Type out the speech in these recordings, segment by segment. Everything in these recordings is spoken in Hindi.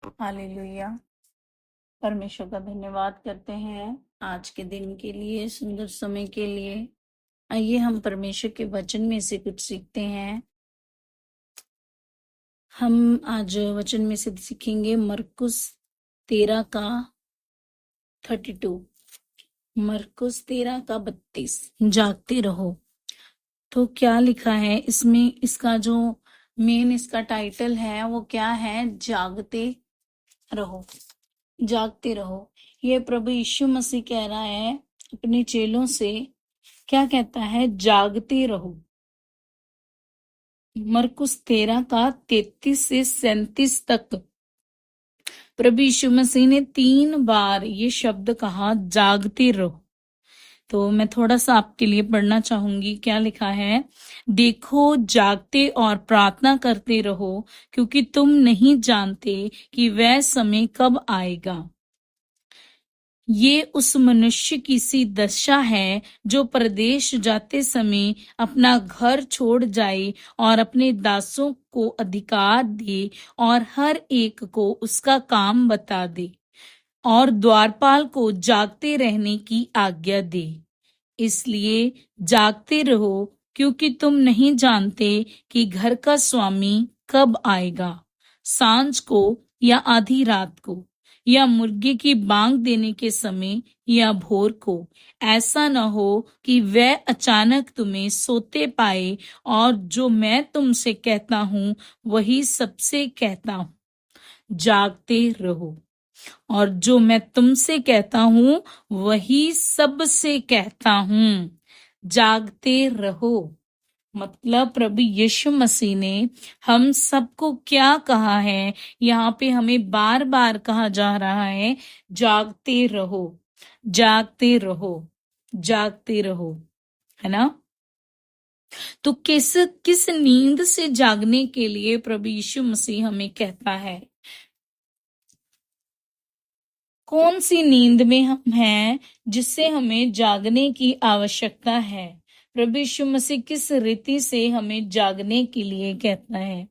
हालेलुया। परमेश्वर का धन्यवाद करते हैं आज के दिन के लिए, सुंदर समय के लिए। आइए हम परमेश्वर के वचन में से कुछ सीखते हैं। हम आज वचन में से सीखेंगे मरकुस 13 का 32, मरकुस 13 का 32, जागते रहो। तो क्या लिखा है इसमें? इसका जो मेन इसका टाइटल है वो क्या है? जागते रहो, जागते रहो। ये प्रभु यीशु मसीह कह रहा है अपने चेलों से। क्या कहता है? जागते रहो। मरकुस 13 का 33 से 37 तक प्रभु यीशु मसीह ने 3 बार ये शब्द कहा, जागते रहो। तो मैं थोड़ा सा आपके लिए पढ़ना चाहूंगी। क्या लिखा है? देखो, जागते और प्रार्थना करते रहो, क्योंकि तुम नहीं जानते कि वह समय कब आएगा। ये उस मनुष्य की सी दशा है जो परदेश जाते समय अपना घर छोड़ जाए और अपने दासों को अधिकार दे और हर एक को उसका काम बता दे और द्वारपाल को जागते रहने की आज्ञा दे। इसलिए जागते रहो, क्योंकि तुम नहीं जानते कि घर का स्वामी कब आएगा, सांझ को या आधी रात को, या मुर्गे की बांग देने के समय, या भोर को। ऐसा न हो कि वह अचानक तुम्हें सोते पाए। और जो मैं तुमसे कहता हूँ वही सबसे कहता हूँ, जागते रहो। और जो मैं तुमसे कहता हूँ वही सबसे कहता हूँ, जागते रहो। मतलब प्रभु यीशु मसीह ने हम सबको क्या कहा है? यहाँ पे हमें बार बार कहा जा रहा है, जागते रहो, जागते रहो, जागते रहो, है ना? तो किस नींद से जागने के लिए प्रभु यीशु मसीह हमें कहता है? कौन सी नींद में हम हैं जिससे हमें जागने की आवश्यकता है? प्रभु यीशु मसीह किस रीति से हमें जागने के लिए कहता है?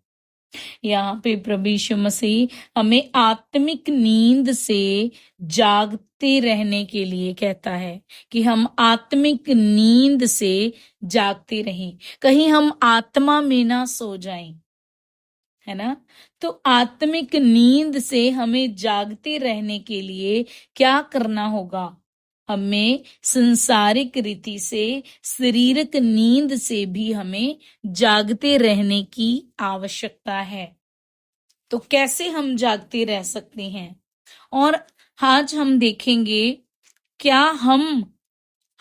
यहाँ पे प्रभु यीशु मसीह हमें आत्मिक नींद से जागते रहने के लिए कहता है कि हम आत्मिक नींद से जागते रहें, कहीं हम आत्मा में ना सो जाएं, है ना? तो आत्मिक नींद से हमें जागते रहने के लिए क्या करना होगा? हमें संसारिक रीति से, शारीरिक नींद से भी हमें जागते रहने की आवश्यकता है। तो कैसे हम जागते रह सकते हैं? और आज हम देखेंगे, क्या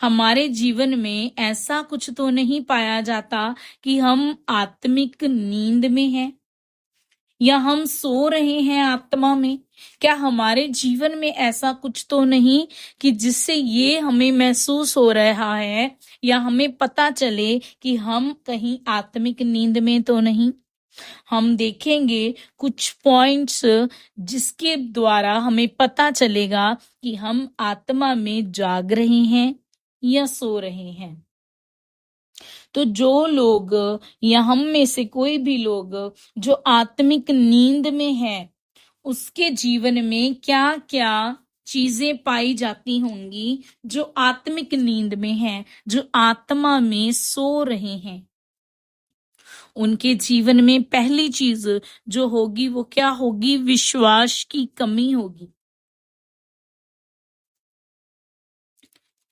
हमारे जीवन में ऐसा कुछ तो नहीं पाया जाता कि हम आत्मिक नींद में हैं या हम सो रहे हैं आत्मा में? क्या हमारे जीवन में ऐसा कुछ तो नहीं कि जिससे ये हमें महसूस हो रहा है या हमें पता चले कि हम कहीं आत्मिक नींद में तो नहीं? हम देखेंगे कुछ पॉइंट्स जिसके द्वारा हमें पता चलेगा कि हम आत्मा में जाग रहे हैं या सो रहे हैं। तो जो लोग या हम में से कोई भी लोग जो आत्मिक नींद में है, उसके जीवन में क्या क्या चीजें पाई जाती होंगी जो आत्मिक नींद में हैं, जो आत्मा में सो रहे हैं। उनके जीवन में पहली चीज जो होगी वो क्या होगी? विश्वास की कमी होगी।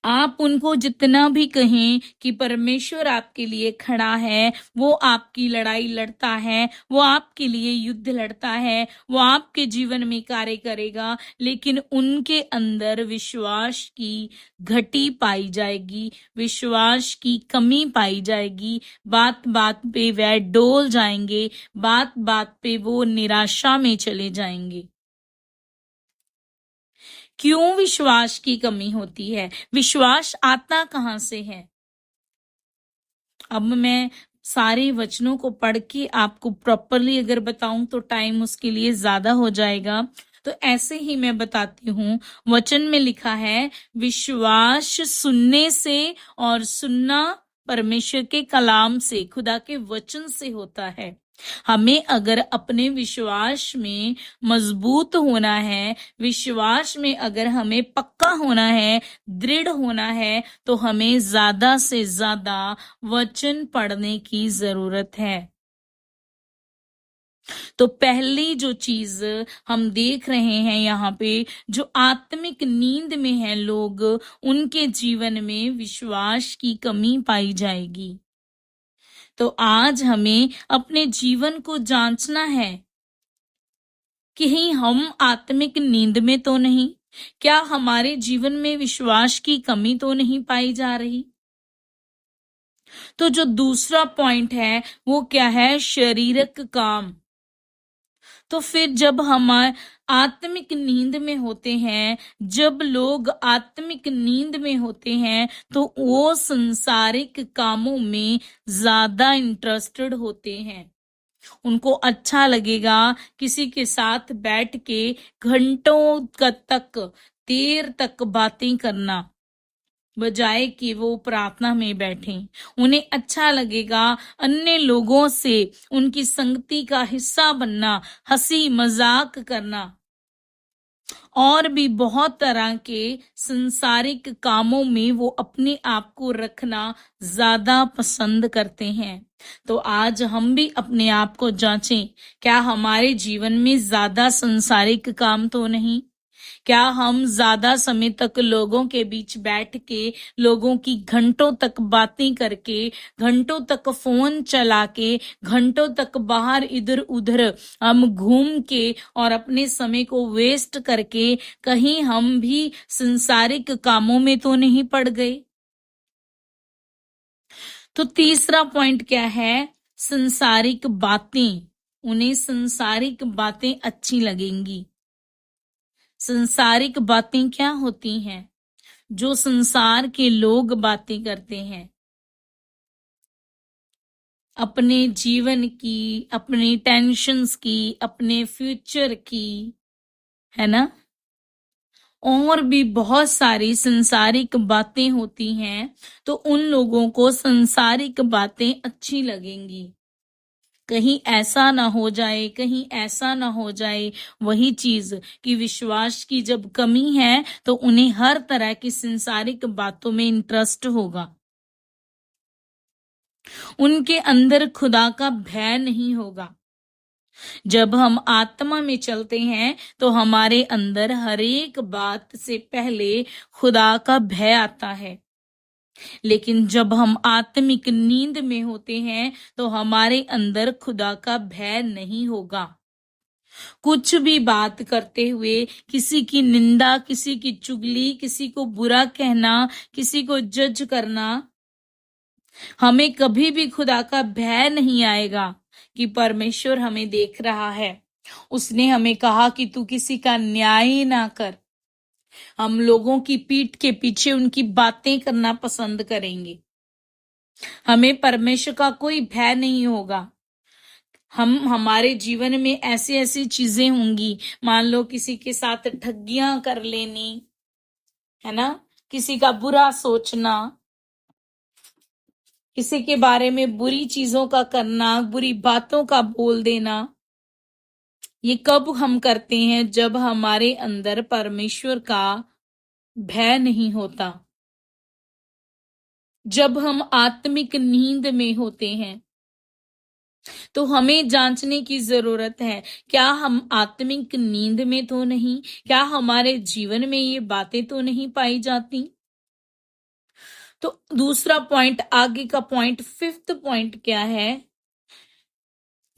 आप उनको जितना भी कहें कि परमेश्वर आपके लिए खड़ा है, वो आपकी लड़ाई लड़ता है, वो आपके लिए युद्ध लड़ता है, वो आपके जीवन में कार्य करेगा, लेकिन उनके अंदर विश्वास की घटी पाई जाएगी, विश्वास की कमी पाई जाएगी। बात बात पे वह डोल जाएंगे, बात बात पे वो निराशा में चले जाएंगे। क्यों विश्वास की कमी होती है? विश्वास आता कहां से है? अब मैं सारे वचनों को पढ़ के आपको प्रॉपरली अगर बताऊं तो टाइम उसके लिए ज्यादा हो जाएगा, तो ऐसे ही मैं बताती हूँ। वचन में लिखा है, विश्वास सुनने से और सुनना परमेश्वर के कलाम से, खुदा के वचन से होता है। हमें अगर अपने विश्वास में मजबूत होना है, विश्वास में अगर हमें पक्का होना है, दृढ़ होना है, तो हमें ज्यादा से ज्यादा वचन पढ़ने की जरूरत है। तो पहली जो चीज हम देख रहे हैं यहाँ पे, जो आत्मिक नींद में है लोग, उनके जीवन में विश्वास की कमी पाई जाएगी। तो आज हमें अपने जीवन को जांचना है कि कहीं हम आत्मिक नींद में तो नहीं, क्या हमारे जीवन में विश्वास की कमी तो नहीं पाई जा रही। तो जो दूसरा पॉइंट है वो क्या है, शारीरिक काम। तो फिर जब हम आत्मिक नींद में होते हैं, जब लोग आत्मिक नींद में होते हैं, तो वो संसारिक कामों में ज्यादा इंटरेस्टेड होते हैं। उनको अच्छा लगेगा किसी के साथ बैठ के घंटों तक, देर तक बातें करना, बजाय कि वो प्रार्थना में बैठें। उन्हें अच्छा लगेगा अन्य लोगों से उनकी संगति का हिस्सा बनना, हंसी मजाक करना, और भी बहुत तरह के संसारिक कामों में वो अपने आप को रखना ज्यादा पसंद करते हैं। तो आज हम भी अपने आप को जांचें, क्या हमारे जीवन में ज्यादा संसारिक काम तो नहीं। क्या हम ज्यादा समय तक लोगों के बीच बैठ के, लोगों की घंटों तक बातें करके, घंटों तक फोन चला के, घंटों तक बाहर इधर उधर हम घूम के और अपने समय को वेस्ट करके कहीं हम भी संसारिक कामों में तो नहीं पड़ गए। तो तीसरा पॉइंट क्या है, संसारिक बातें। उन्हें संसारिक बातें अच्छी लगेंगी। संसारिक बातें क्या होती हैं, जो संसार के लोग बातें करते हैं, अपने जीवन की, अपने टेंशन्स की, अपने फ्यूचर की, है ना। और भी बहुत सारी संसारिक बातें होती हैं, तो उन लोगों को संसारिक बातें अच्छी लगेंगी। कहीं ऐसा ना हो जाए, कहीं ऐसा ना हो जाए, वही चीज कि विश्वास की जब कमी है तो उन्हें हर तरह की संसारिक बातों में इंटरेस्ट होगा। उनके अंदर खुदा का भय नहीं होगा। जब हम आत्मा में चलते हैं तो हमारे अंदर हर एक बात से पहले खुदा का भय आता है। लेकिन जब हम आत्मिक नींद में होते हैं तो हमारे अंदर खुदा का भय नहीं होगा। कुछ भी बात करते हुए किसी की निंदा, किसी की चुगली, किसी को बुरा कहना, किसी को जज करना, हमें कभी भी खुदा का भय नहीं आएगा कि परमेश्वर हमें देख रहा है। उसने हमें कहा कि तू किसी का न्याय ना कर। हम लोगों की पीठ के पीछे उनकी बातें करना पसंद करेंगे। हमें परमेश्वर का कोई भय नहीं होगा। हमारे जीवन में ऐसी ऐसी चीजें होंगी, मान लो किसी के साथ ठगियां कर लेनी, है ना, किसी का बुरा सोचना, किसी के बारे में बुरी चीजों का करना, बुरी बातों का बोल देना। ये कब हम करते हैं, जब हमारे अंदर परमेश्वर का भय नहीं होता, जब हम आत्मिक नींद में होते हैं। तो हमें जांचने की जरूरत है, क्या हम आत्मिक नींद में तो नहीं, क्या हमारे जीवन में ये बातें तो नहीं पाई जाती। तो दूसरा पॉइंट, आगे का पॉइंट, फिफ्थ पॉइंट क्या है,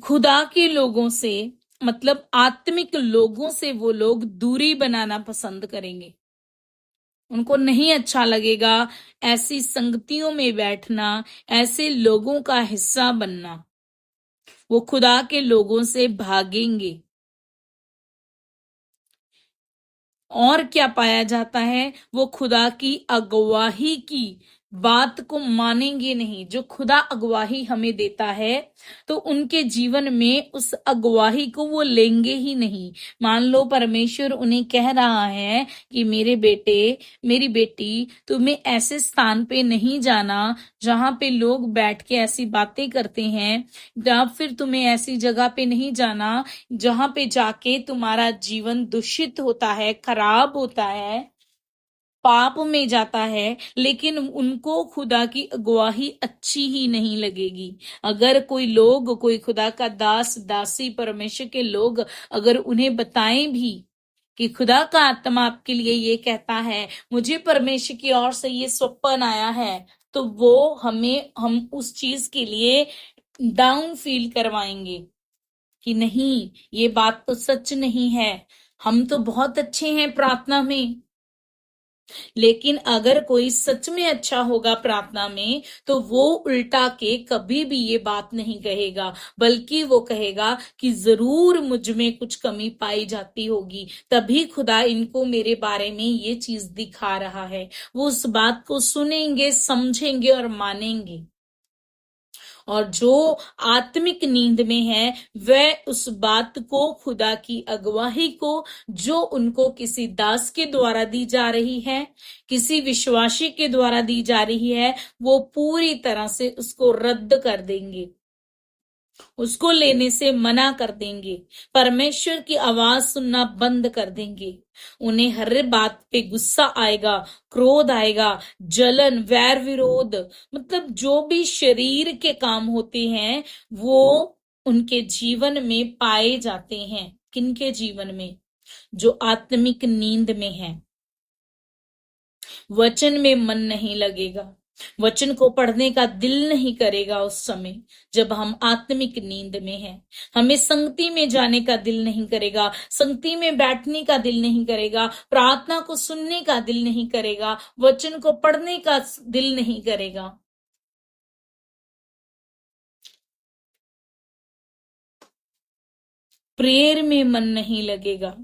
खुदा के लोगों से, मतलब आत्मिक लोगों से वो लोग दूरी बनाना पसंद करेंगे। उनको नहीं अच्छा लगेगा ऐसी संगतियों में बैठना, ऐसे लोगों का हिस्सा बनना। वो खुदा के लोगों से भागेंगे। और क्या पाया जाता है, वो खुदा की अगुवाही की बात को मानेंगे नहीं। जो खुदा अगवाही हमें देता है तो उनके जीवन में उस अगवाही को वो लेंगे ही नहीं। मान लो परमेश्वर उन्हें कह रहा है कि मेरे बेटे, मेरी बेटी, तुम्हें ऐसे स्थान पे नहीं जाना जहां पे लोग बैठ के ऐसी बातें करते हैं, या फिर तुम्हें ऐसी जगह पे नहीं जाना जहां पे जाके तुम्हारा जीवन दूषित होता है, खराब होता है, पाप में जाता है। लेकिन उनको खुदा की अगुवाही अच्छी ही नहीं लगेगी। अगर कोई खुदा का दास दासी परमेश्वर के लोग अगर उन्हें बताएं भी कि खुदा का आत्मा आपके लिए ये कहता है, मुझे परमेश्वर की ओर से ये स्वप्न आया है, तो वो हम उस चीज के लिए डाउन फील करवाएंगे कि नहीं, ये बात तो सच नहीं है, हम तो बहुत अच्छे हैं प्रार्थना में। लेकिन अगर कोई सच में अच्छा होगा प्रार्थना में, तो वो उल्टा के कभी भी ये बात नहीं कहेगा, बल्कि वो कहेगा कि जरूर मुझ में कुछ कमी पाई जाती होगी, तभी खुदा इनको मेरे बारे में ये चीज दिखा रहा है। वो उस बात को सुनेंगे, समझेंगे और मानेंगे। और जो आत्मिक नींद में है वह उस बात को, खुदा की अगवाही को जो उनको किसी दास के द्वारा दी जा रही है, किसी विश्वासी के द्वारा दी जा रही है, वो पूरी तरह से उसको रद्द कर देंगे, उसको लेने से मना कर देंगे, परमेश्वर की आवाज सुनना बंद कर देंगे। उन्हें हर बात पे गुस्सा आएगा, क्रोध आएगा, जलन, वैर विरोध, मतलब जो भी शरीर के काम होते हैं वो उनके जीवन में पाए जाते हैं। किनके जीवन में? जो आत्मिक नींद में है। वचन में मन नहीं लगेगा, वचन को पढ़ने का दिल नहीं करेगा उस समय जब हम आत्मिक नींद में हैं। हमें संगति में जाने का दिल नहीं करेगा, संगति में बैठने का दिल नहीं करेगा, प्रार्थना को सुनने का दिल नहीं करेगा, वचन को पढ़ने का दिल नहीं करेगा। प्रेयर में मन नहीं लगेगा।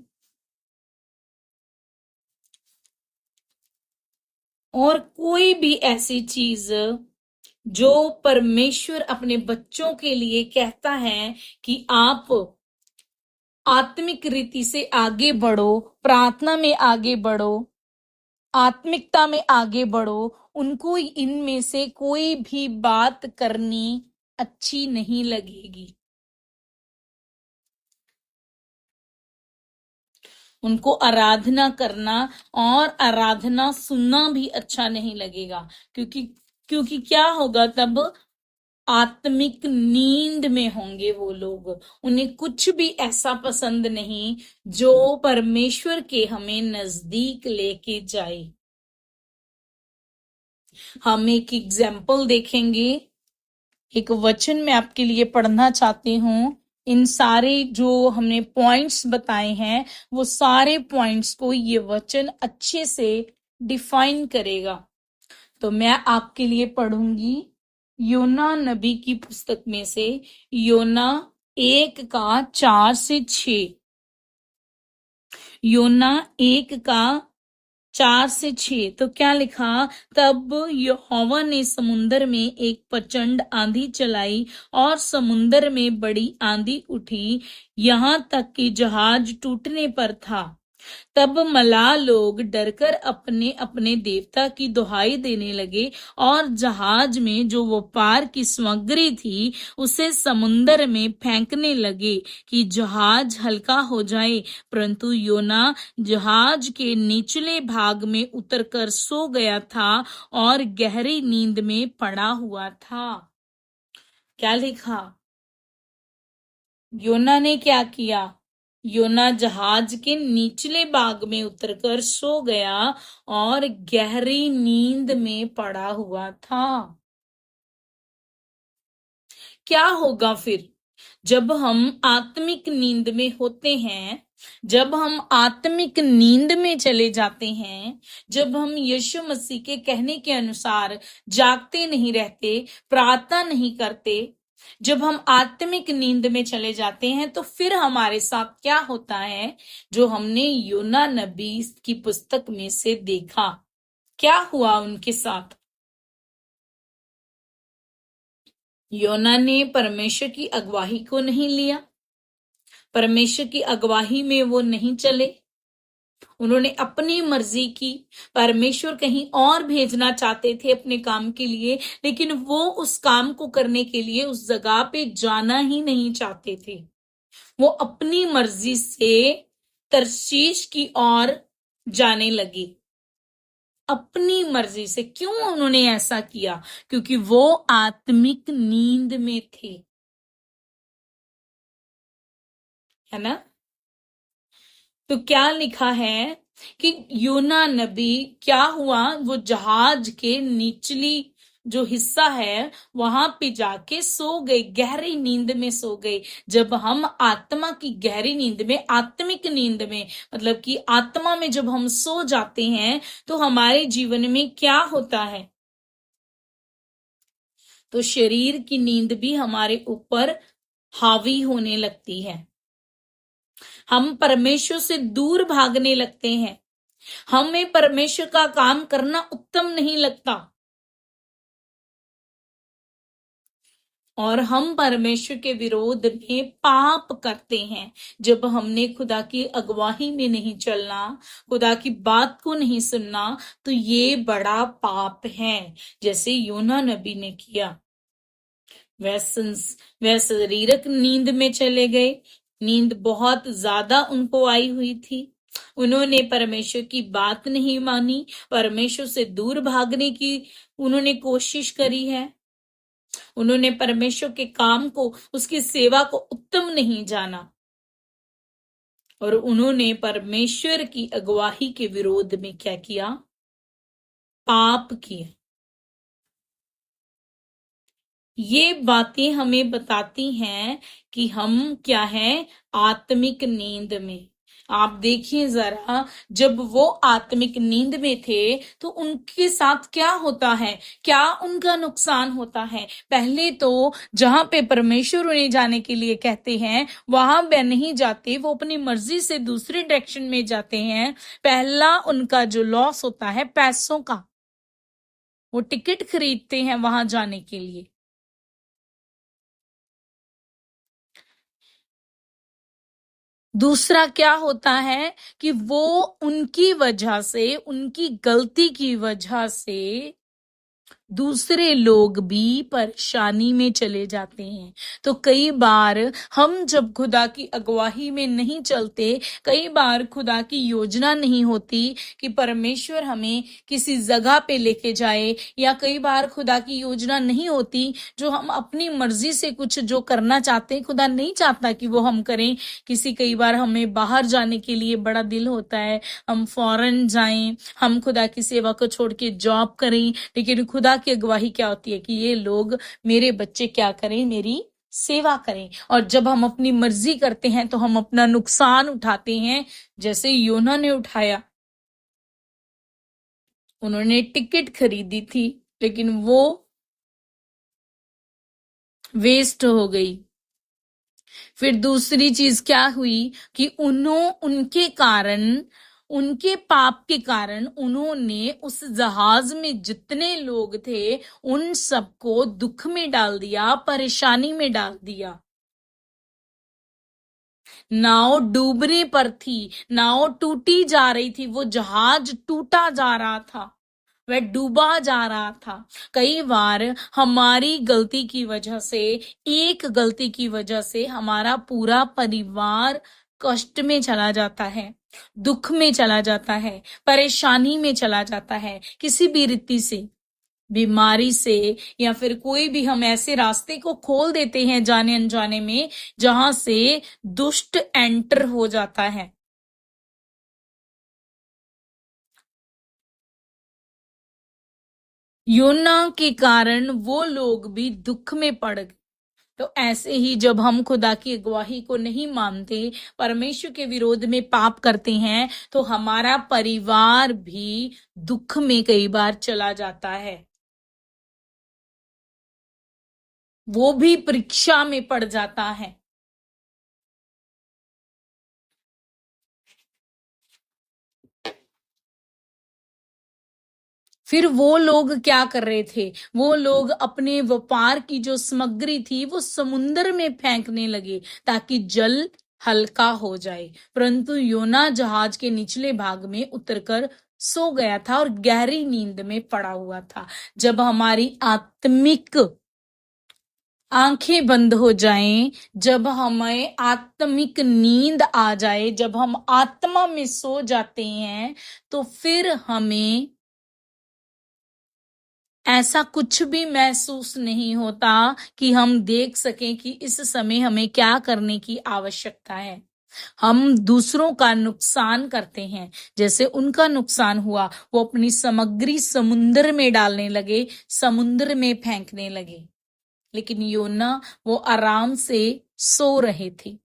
और कोई भी ऐसी चीज जो परमेश्वर अपने बच्चों के लिए कहता है कि आप आत्मिक रीति से आगे बढ़ो, प्रार्थना में आगे बढ़ो, आत्मिकता में आगे बढ़ो, उनको इनमें से कोई भी बात करनी अच्छी नहीं लगेगी। उनको आराधना करना और आराधना सुनना भी अच्छा नहीं लगेगा। क्योंकि क्योंकि क्या होगा तब? आत्मिक नींद में होंगे वो लोग। उन्हें कुछ भी ऐसा पसंद नहीं जो परमेश्वर के हमें नजदीक लेके जाए। हम एक एग्जाम्पल देखेंगे, एक वचन मैं आपके लिए पढ़ना चाहती हूँ। इन सारे जो हमने पॉइंट्स बताए हैं वो सारे पॉइंट्स को ये वचन अच्छे से डिफाइन करेगा। तो मैं आपके लिए पढ़ूंगी योना नबी की पुस्तक में से योना 1:4-6। योना 1:4-6। तो क्या लिखा? तब यहोवा ने समुन्दर में एक प्रचंड आंधी चलाई और समुन्दर में बड़ी आंधी उठी, यहाँ तक कि जहाज टूटने पर था। तब मलाह लोग डरकर अपने अपने देवता की दुहाई देने लगे और जहाज में जो व्यापार की सामग्री थी उसे समुन्दर में फेंकने लगे कि जहाज हल्का हो जाए। परंतु योना जहाज के निचले भाग में उतरकर सो गया था और गहरी नींद में पड़ा हुआ था। क्या लिखा? योना ने क्या किया? योना जहाज के निचले भाग में उतरकर सो गया और गहरी नींद में पड़ा हुआ था। क्या होगा फिर जब हम आत्मिक नींद में होते हैं? जब हम आत्मिक नींद में चले जाते हैं, जब हम यीशु मसीह के कहने के अनुसार जागते नहीं रहते, प्रार्थना नहीं करते, जब हम आत्मिक नींद में चले जाते हैं, तो फिर हमारे साथ क्या होता है जो हमने योना नबी की पुस्तक में से देखा? क्या हुआ उनके साथ? योना ने परमेश्वर की अगुवाई को नहीं लिया, परमेश्वर की अगुवाई में वो नहीं चले, उन्होंने अपनी मर्जी की। परमेश्वर कहीं और भेजना चाहते थे अपने काम के लिए, लेकिन वो उस काम को करने के लिए उस जगह पे जाना ही नहीं चाहते थे। वो अपनी मर्जी से तरशीश की ओर जाने लगे, अपनी मर्जी से। क्यों उन्होंने ऐसा किया? क्योंकि वो आत्मिक नींद में थे, है ना। तो क्या लिखा है कि योना नबी क्या हुआ, वो जहाज के निचली जो हिस्सा है वहां पे जाके सो गए, गहरी नींद में सो गए। जब हम आत्मा की गहरी नींद में, आत्मिक नींद में, मतलब कि आत्मा में जब हम सो जाते हैं तो हमारे जीवन में क्या होता है? तो शरीर की नींद भी हमारे ऊपर हावी होने लगती है, हम परमेश्वर से दूर भागने लगते हैं, हमें परमेश्वर का काम करना उत्तम नहीं लगता, और हम परमेश्वर के विरोध में पाप करते हैं। जब हमने खुदा की अगुवाई में नहीं चलना, खुदा की बात को नहीं सुनना, तो ये बड़ा पाप है, जैसे योना नबी ने किया। वह शारीरिक नींद में चले गए, नींद बहुत ज्यादा उनको आई हुई थी। उन्होंने परमेश्वर की बात नहीं मानी, परमेश्वर से दूर भागने की उन्होंने कोशिश करी है, उन्होंने परमेश्वर के काम को, उसकी सेवा को उत्तम नहीं जाना, और उन्होंने परमेश्वर की अगुवाई के विरोध में क्या किया? पाप किया। ये बातें हमें बताती हैं कि हम क्या हैं? आत्मिक नींद में। आप देखिए जरा, जब वो आत्मिक नींद में थे तो उनके साथ क्या होता है, क्या उनका नुकसान होता है? पहले तो जहां पे परमेश्वर उन्हें जाने के लिए कहते हैं वहां वे नहीं जाते, वो अपनी मर्जी से दूसरे डायरेक्शन में जाते हैं। पहला उनका जो लॉस होता है पैसों का, वो टिकट खरीदते हैं वहां जाने के लिए। दूसरा क्या होता है कि वो उनकी वजह से, उनकी गलती की वजह से दूसरे लोग भी परेशानी में चले जाते हैं। तो कई बार हम जब खुदा की अगुवाई में नहीं चलते, कई बार खुदा की योजना नहीं होती कि परमेश्वर हमें किसी जगह पे लेके जाए, या कई बार खुदा की योजना नहीं होती जो हम अपनी मर्जी से कुछ जो करना चाहते हैं, खुदा नहीं चाहता कि वो हम करें। कई बार हमें बाहर जाने के लिए बड़ा दिल होता है, हम फॉरेन जाएं, हम खुदा की सेवा को छोड़ के जॉब करें, लेकिन खुदा की अगुवाई क्या होती है कि ये लोग, मेरे बच्चे क्या करें? मेरी सेवा करें। और जब हम अपनी मर्जी करते हैं तो हम अपना नुकसान उठाते हैं, जैसे योना ने उठाया। उन्होंने टिकट खरीदी थी लेकिन वो वेस्ट हो गई। फिर दूसरी चीज क्या हुई कि उनके कारण, उनके पाप के कारण उन्होंने उस जहाज में जितने लोग थे उन सबको दुख में डाल दिया, परेशानी में डाल दिया। नाव डूबने पर थी, नाव टूटी जा रही थी, वो जहाज टूटा जा रहा था, वह डूबा जा रहा था। कई बार हमारी गलती की वजह से, एक गलती की वजह से हमारा पूरा परिवार कष्ट में चला जाता है, दुख में चला जाता है, परेशानी में चला जाता है, किसी भी रीति से, बीमारी से, या फिर कोई भी हम ऐसे रास्ते को खोल देते हैं जाने अनजाने में जहां से दुष्ट एंटर हो जाता है। योना के कारण वो लोग भी दुख में पड़ गए। तो ऐसे ही जब हम खुदा की अगुवाई को नहीं मानते, परमेश्वर के विरोध में पाप करते हैं, तो हमारा परिवार भी दुख में कई बार चला जाता है, वो भी परीक्षा में पड़ जाता है। फिर वो लोग क्या कर रहे थे, वो लोग अपने व्यापार की जो सामग्री थी वो समुन्द्र में फेंकने लगे ताकि जल हल्का हो जाए। परंतु योना जहाज के निचले भाग में उतरकर सो गया था और गहरी नींद में पड़ा हुआ था। जब हमारी आत्मिक आंखें बंद हो जाएं, जब हमें आत्मिक नींद आ जाए, जब हम आत्मा में सो जाते हैं, तो फिर हमें ऐसा कुछ भी महसूस नहीं होता कि हम देख सकें कि इस समय हमें क्या करने की आवश्यकता है। हम दूसरों का नुकसान करते हैं, जैसे उनका नुकसान हुआ, वो अपनी सामग्री समुन्द्र में डालने लगे, समुन्द्र में फेंकने लगे। लेकिन योना वो आराम से सो रहे थे।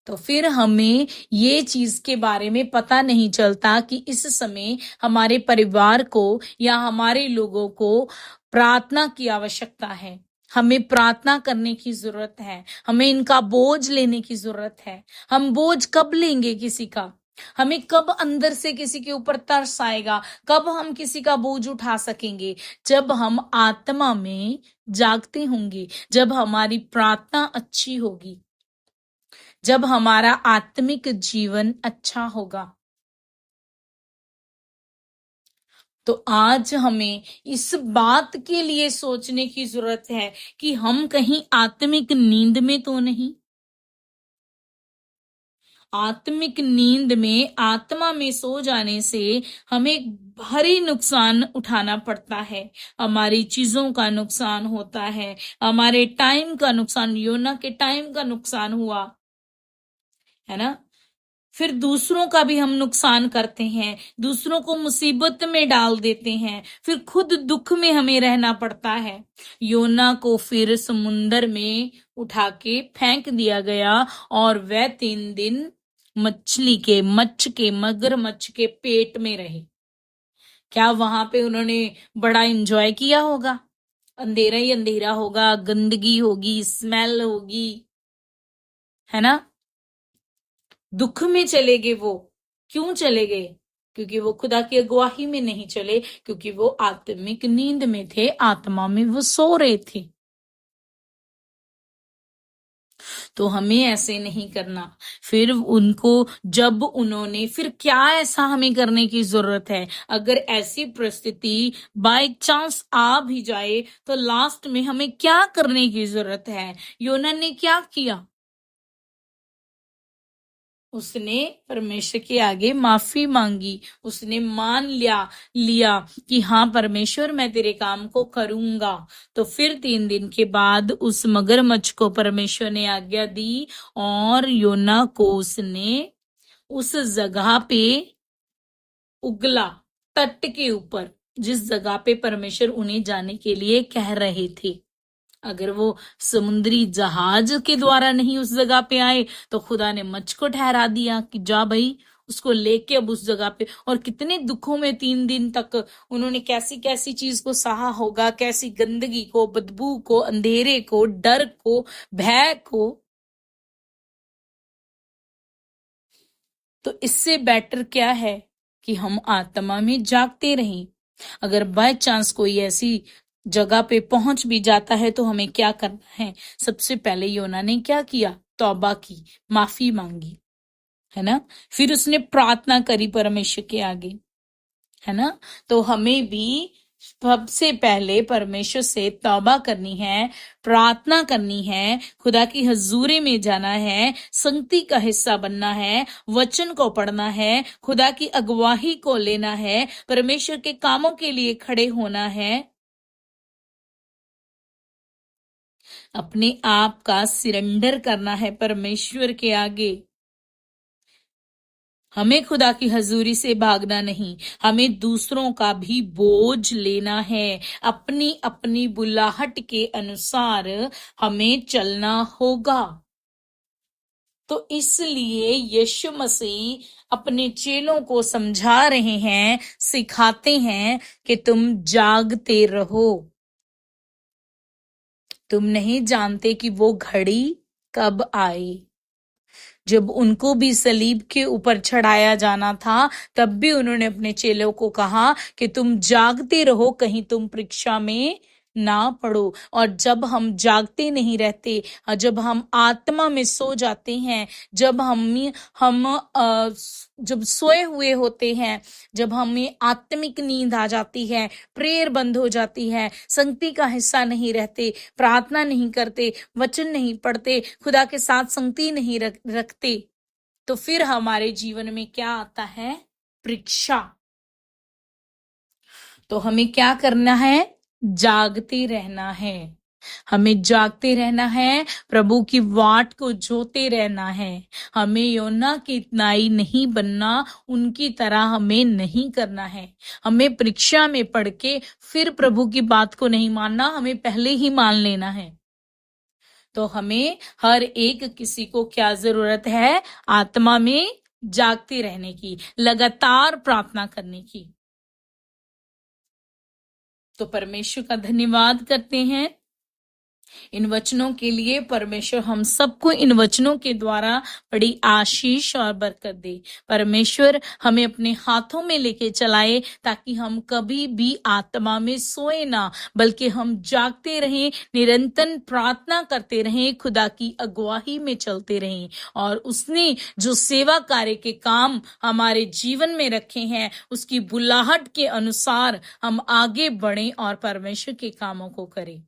तो फिर हमें ये चीज के बारे में पता नहीं चलता कि इस समय हमारे परिवार को या हमारे लोगों को प्रार्थना की आवश्यकता है। हमें प्रार्थना करने की जरूरत है, हमें इनका बोझ लेने की जरूरत है। हम बोझ कब लेंगे किसी का? हमें कब अंदर से किसी के ऊपर तरस आएगा? कब हम किसी का बोझ उठा सकेंगे? जब हम आत्मा में जागते होंगे, जब हमारी प्रार्थना अच्छी होगी, जब हमारा आत्मिक जीवन अच्छा होगा। तो आज हमें इस बात के लिए सोचने की जरूरत है कि हम कहीं आत्मिक नींद में तो नहीं। आत्मिक नींद में, आत्मा में सो जाने से हमें भारी नुकसान उठाना पड़ता है। हमारी चीजों का नुकसान होता है, हमारे टाइम का नुकसान, योना के टाइम का नुकसान हुआ है ना। फिर दूसरों का भी हम नुकसान करते हैं, दूसरों को मुसीबत में डाल देते हैं, फिर खुद दुख में हमें रहना पड़ता है। योना को फिर समुन्दर में उठा के फेंक दिया गया और वह 3 दिन मगरमच्छ के पेट में रहे। क्या वहां पे उन्होंने बड़ा एंजॉय किया होगा? अंधेरा ही अंधेरा होगा, गंदगी होगी, स्मेल होगी, है ना। दुख में चले गए वो। क्यों चले गए? क्योंकि वो खुदा की अगुवाई में नहीं चले, क्योंकि वो आत्मिक नींद में थे, आत्मा में वो सो रहे थे। तो हमें ऐसे नहीं करना। फिर उनको, जब उन्होंने, फिर क्या ऐसा हमें करने की जरूरत है? अगर ऐसी परिस्थिति बाय चांस आ भी जाए तो लास्ट में हमें क्या करने की जरूरत है? योना ने क्या किया? उसने परमेश्वर के आगे माफी मांगी। उसने मान लिया कि हाँ परमेश्वर, मैं तेरे काम को करूंगा। तो फिर 3 दिन के बाद उस मगरमच्छ को परमेश्वर ने आज्ञा दी और योना को उसने उस जगह पे उगला, तट के ऊपर, जिस जगह पे परमेश्वर उन्हें जाने के लिए कह रहे थे। अगर वो समुद्री जहाज के द्वारा नहीं उस जगह पे आए तो खुदा ने मच्छ को ठहरा दिया कि जा भाई, उसको लेके अब उस जगह पे। और कितने दुखों में 3 दिन तक उन्होंने कैसी कैसी चीज को सहा होगा, कैसी गंदगी को, बदबू को, अंधेरे को, डर को, भय को। तो इससे बेटर क्या है कि हम आत्मा में जागते रहें। अगर बाय चांस कोई ऐसी जगह पे पहुंच भी जाता है तो हमें क्या करना है? सबसे पहले योना ने क्या किया? तौबा की, माफी मांगी, है ना। फिर उसने प्रार्थना करी परमेश्वर के आगे, है ना। तो हमें भी सबसे पहले परमेश्वर से तौबा करनी है, प्रार्थना करनी है, खुदा की हजूरी में जाना है, संगति का हिस्सा बनना है, वचन को पढ़ना है, खुदा की अगुवाही को लेना है, परमेश्वर के कामों के लिए खड़े होना है, अपने आप का सिरेंडर करना है परमेश्वर के आगे। हमें खुदा की हजूरी से भागना नहीं, हमें दूसरों का भी बोझ लेना है। अपनी अपनी बुलाहट के अनुसार हमें चलना होगा। तो इसलिए यीशु मसीह अपने चेलों को समझा रहे हैं, सिखाते हैं कि तुम जागते रहो। तुम नहीं जानते कि वो घड़ी कब आए। जब उनको भी सलीब के ऊपर चढ़ाया जाना था, तब भी उन्होंने अपने चेलों को कहा कि तुम जागते रहो, कहीं तुम परीक्षा में ना पड़ो। और जब हम जागते नहीं रहते, जब हम आत्मा में सो जाते हैं, जब हम जब सोए हुए होते हैं, जब हमें आत्मिक नींद आ जाती है, प्रेयर बंद हो जाती है, संगति का हिस्सा नहीं रहते, प्रार्थना नहीं करते, वचन नहीं पढ़ते, खुदा के साथ संगति नहीं रखते, तो फिर हमारे जीवन में क्या आता है? परीक्षा। तो हमें क्या करना है? जागते रहना है। हमें जागते रहना है, प्रभु की वाट को जोते रहना है। हमें योना की इतनाई नहीं बनना, उनकी तरह हमें नहीं करना है। हमें परीक्षा में पढ़ के फिर प्रभु की बात को नहीं मानना, हमें पहले ही मान लेना है। तो हमें हर एक किसी को क्या जरूरत है? आत्मा में जागते रहने की, लगातार प्रार्थना करने की। तो परमेश्वर का धन्यवाद करते हैं इन वचनों के लिए। परमेश्वर हम सबको इन वचनों के द्वारा बड़ी आशीष और बरकत दे। परमेश्वर हमें अपने हाथों में लेके चलाए, ताकि हम कभी भी आत्मा में सोए ना, बल्कि हम जागते रहें, निरंतर प्रार्थना करते रहें, खुदा की अगुवाई में चलते रहें, और उसने जो सेवा कार्य के काम हमारे जीवन में रखे हैं, उसकी बुलाहट के अनुसार हम आगे बढ़ें और परमेश्वर के कामों को करें।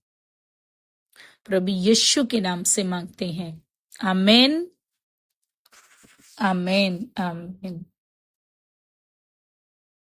प्रभु यीशु के नाम से मांगते हैं, आमीन, आमीन, आमीन।